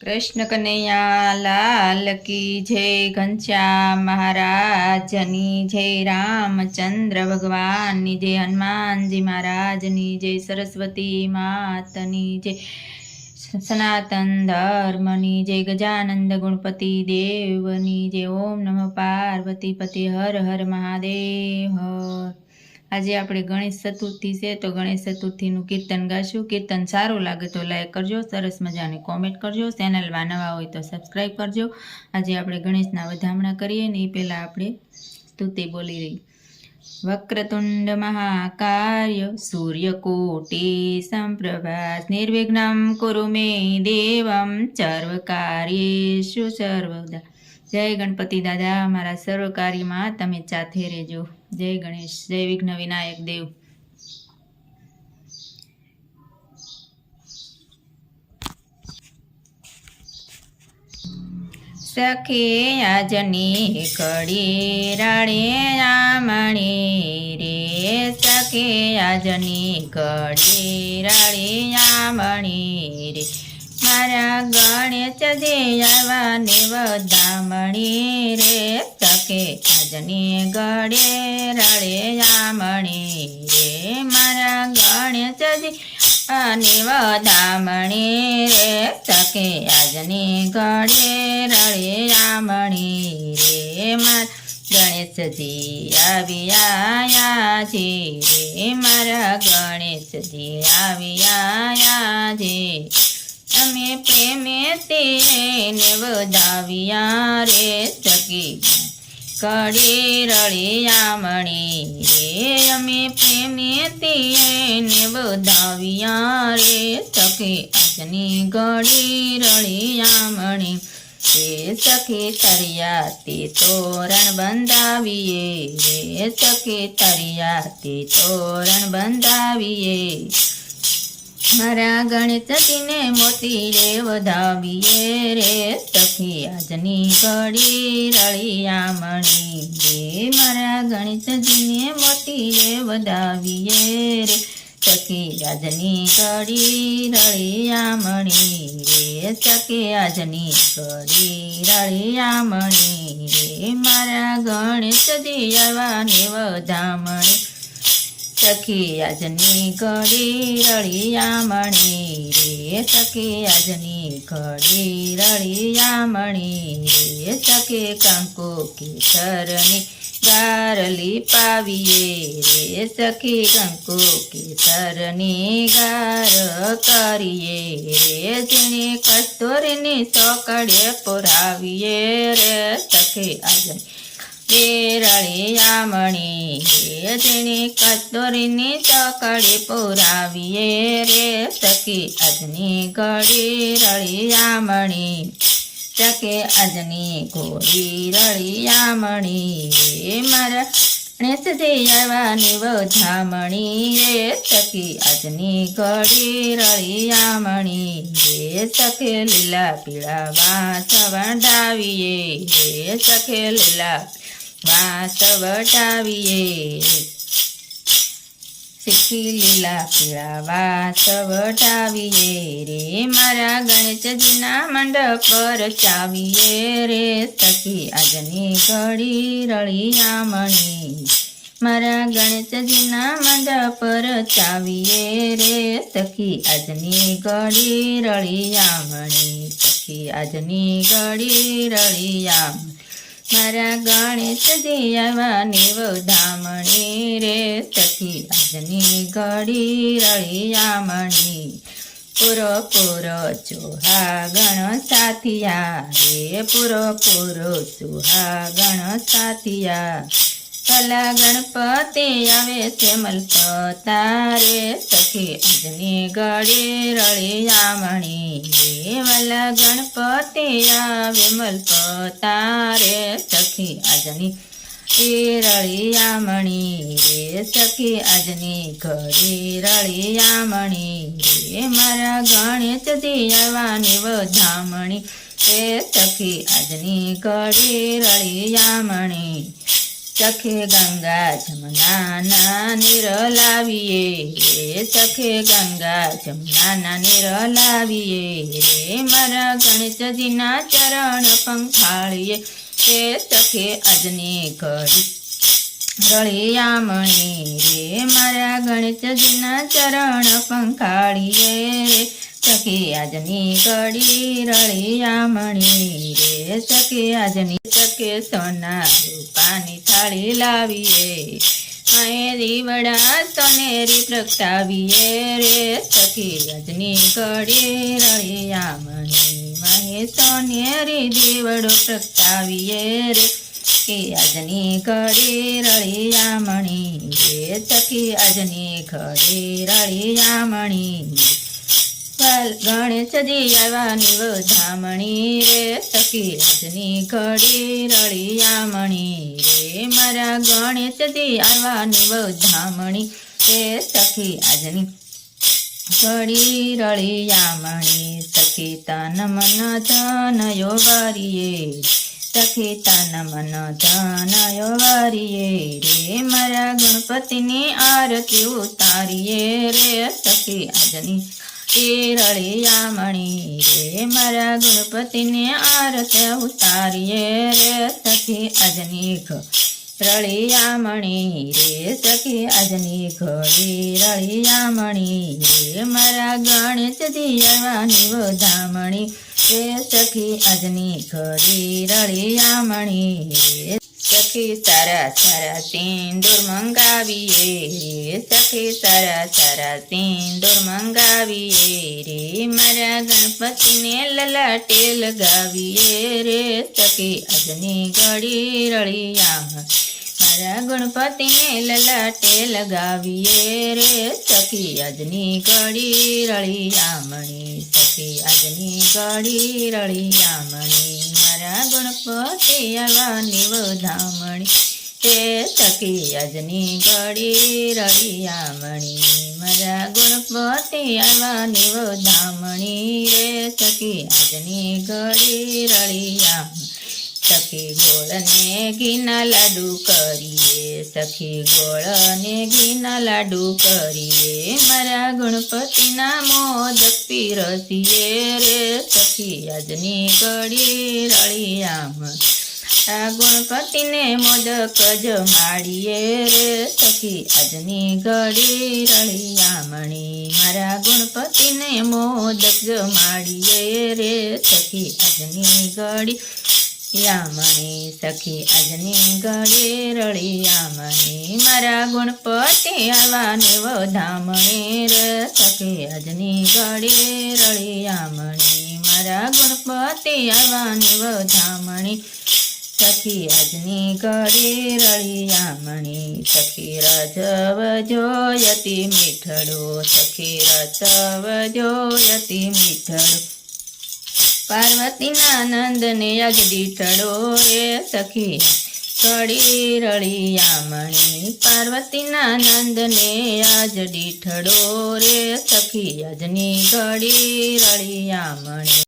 कृष्ण कन्हैया लाल की जय। घनश्याम महाराजनी जय। रामचंद्र भगवान जय। हनुमान जी महाराज जय। सरस्वती मातनी जय। सनातन धर्मनी जय। गजानंद गुणपति देवनी जय। ओम नमः पार्वती पति हर हर महादेव। આજે આપણે ગણેશ ચતુર્થી છે તો ગણેશ ચતુર્થીનું કીર્તન ગાશું। કીર્તન સારું લાગે તો લાઈક કરજો, સરસ મજાની કોમેન્ટ કરજો, ચેનલમાં નવા હોય તો સબસ્ક્રાઈબ કરજો। આજે આપણે ગણેશના વધામણા કરીએ ને એ પહેલાં આપણે સ્તુતિ બોલી રહી। વક્રતુંડ મહાકાય સૂર્યકોટી સંપ્રભા નિર્વિઘ્નમ કુરુ મે દેવમ સર્વકાર્યેષુ સર્વદા। જય ગણપતિ દાદા, મારા સર્વ કાર્યમાં તમે સાથે રહેજો। જય ગણેશ, જય વિઘ્ન વિનાયક દેવ। સખે આજની ઘડી રાડે આમણી રે। સખે આજની ઘડી રાડે આમણી રે। મારા ગણેશજી આવ્યા ને વધામણી રે। સખે આજની ઘડે રાડે આમણી રે। મારા ગણેશજી અને વધામણી રે। સખે આજની ઘડે રાડે આમણી રે। મારા ગણેશજી આવ્યા છે રે। મારા ગણેશજી આવ્યા છે। અમે પ્રેમે તેને વધાવ્યા રે। સખી ઘડી રળી આમણી રે। અમે પ્રેમે તેને વધાવ્યા રે। સખી આજની ઘડી રળી આમણી રે। સખી તરિયાથી તોરણ બંધાવીએ રે। સખી તરિયાથી તોરણ બંધાવીએ। મારા ગણેશજીને મોતી રે વધાવીએ રે। સખી આજની ઘડી રળી આમણી રે। મારા ગણેશજીને મોતી રે વધાવીએ રે। સખી આજની ઘડી રળી આમણી રે। સખી આજની ઘડી રળી આમણી રે। મારા ગણેશજી આવ્યા ને વધામણી। સખી આજની ઘડી રળી આમણી રે। સખી આજની ઘડી રળી આમણી રે। સખી કંકુ કેસરની ગારલી પાવીએ રે। સખી કંકુ કેસરની ગાર કરીએ રે। જેને કસ્તુરીની સોકડે પુરાવીએ રે। સખી આજની રળી આમણી રે। તેની કસ્તુરીની ચોકડી પુરાવીએ રે। સખી આજની ઘડી રળી આમણી। સખી આજની ઘોડી રળી આમણી રે। મારા ગણેશજી આવ્યાની વધામણી રે। સખી આજની ઘડી રળી આમણી રે। સખી લીલા પીળા વાંસ વંડાવીએ રે। સખી લીલા વાંસ વટાવીએ। સખી લીલા પીળા વાંસ વટાવીએ રે। મારા ગણેશજીના મંડપ પર ચાવીએ રે। સખી આજની ઘડી રળી આમણી। મારા ગણેશજીના મંડપ પર ચાવીએ રે। સખી આજની ઘડી રળી આમણી। સખી આજની ઘડી રળી આમણી। મારા ગણેશજી આવ્યા ને વધામણી રે। સખી આજની ઘડી રળી આમણી। પૂરો પૂરો સુહાગણ સાથિયા રે। પૂરો પૂરો સુહાગણ સાથિયા। ભલા ગણપતિ આવે છે મલપતા રે। સખી આજની ઘડી રળી આમણી રે। ભલા ગણપતિ આવે મલપતા રે। સખી આજની રળી આમણી રે। સખી આજની ઘડી રળી આમણી રે। મારા ગણેશજી આવ્યાની વધામણી રે। સખી આજની ઘડી રળી આમણી। સખે ગંગા જમનાના નીર લાવીએ રે, સખે ગંગા જમનાના નીર લાવીએ રે, મારા ગણેશજીના ચરણ પંખાળીએ એ સખે આજની ઘડી રળિયામણી રે, મારા ગણેશજીના ચરણ પંખાળીએ રે, સખી આજની ઘડી રળિયામણી રે, સખી આજની સખે સોના રૂપાની થાળી લાવીએ, અહીં દીવડા સોનેરી પ્રગટાવીએ રે, સખી આજની ઘડી રળિયામણી મહે સોનેરી દીવડો પ્રગટાવીએ રે, સખી આજની ઘડી રળિયામણી રે, સખી આજની ઘડી રળિયામણી ગણેશજી આવ્યાની વધામણી રે, સખી આજની ઘડી રળિયામણી રે, મારા ગણેશજી આવ્યાની વધામણી રે, સખી આજની ઘડી રળિયામણી, સખી તન મન ધનયો વારીએ, સખી તન મન ધનયો વારીએ રે, મારા ગણપતિની આરતી ઉતારીએ રે, સખી આજની રળિયામણી રે, મારા ગણપતિને આરતી ઉતારીએ રે, સખી આજની રળિયામણી રે, સખી આજની ઘડી રળિયામણી રે, મારા ગણેશજી આવ્યાની વધામણી રે, સખી આજની ઘડી રળિયામણી રે, સખી સારા સારા સિંદૂર મંગાવીએ રે, સખી સારા સારા સિંદૂર મંગાવીએ રે, મારા ગણપતિને લલાટે લગાવીએ રે, સખી આજની ઘડી રળિયામણી મારા ગણપતિને લલાટે લગાવીએ રે, સખી આજની ઘડી રળિયામણી, સખી આજની ઘડી રળિયામણી મારા ગણપતિ આવવાની વધામણી રે, સખી આજની ઘડી રળિયામણી મારા ગણપતિ આવવાની વધામણી રે, સખી આજની ઘડી રળિયામણી, સખી ગોળને ઘીના લાડુ કરીએ, સખી ગોળને ઘીના લાડુ કરીએ, મારા ગણપતિના મોદક પીરસીએ રે, સખી આજની ઘડી રળિયામણી આ ગણપતિને મોદક જમાડીએ રે, સખી આજની ઘડી રળિયામણી મારા ગણપતિને મોદક જમાડીએ રે, સખી આજની ઘડી યામણી, સખી આજની ઘડી રળિયામણી મારા ગણપતિ આવવાને વધામણી રે, સખી આજની ઘડી રળિયામણી મારા ગણપતિ આવવાને વધામણી, સખી આજની ઘડી રળિયામણી, સખી રજવ જોયતી મીઠડો, સખી રજવ જોયતી મીઠડો, પાર્વતીના નંદને આજ દીઠડો રે, સખી ઘડી રળિયામણી પાર્વતીના નંદને આજ દીઠડો રે, સખી આજની ઘડી રળિયામણી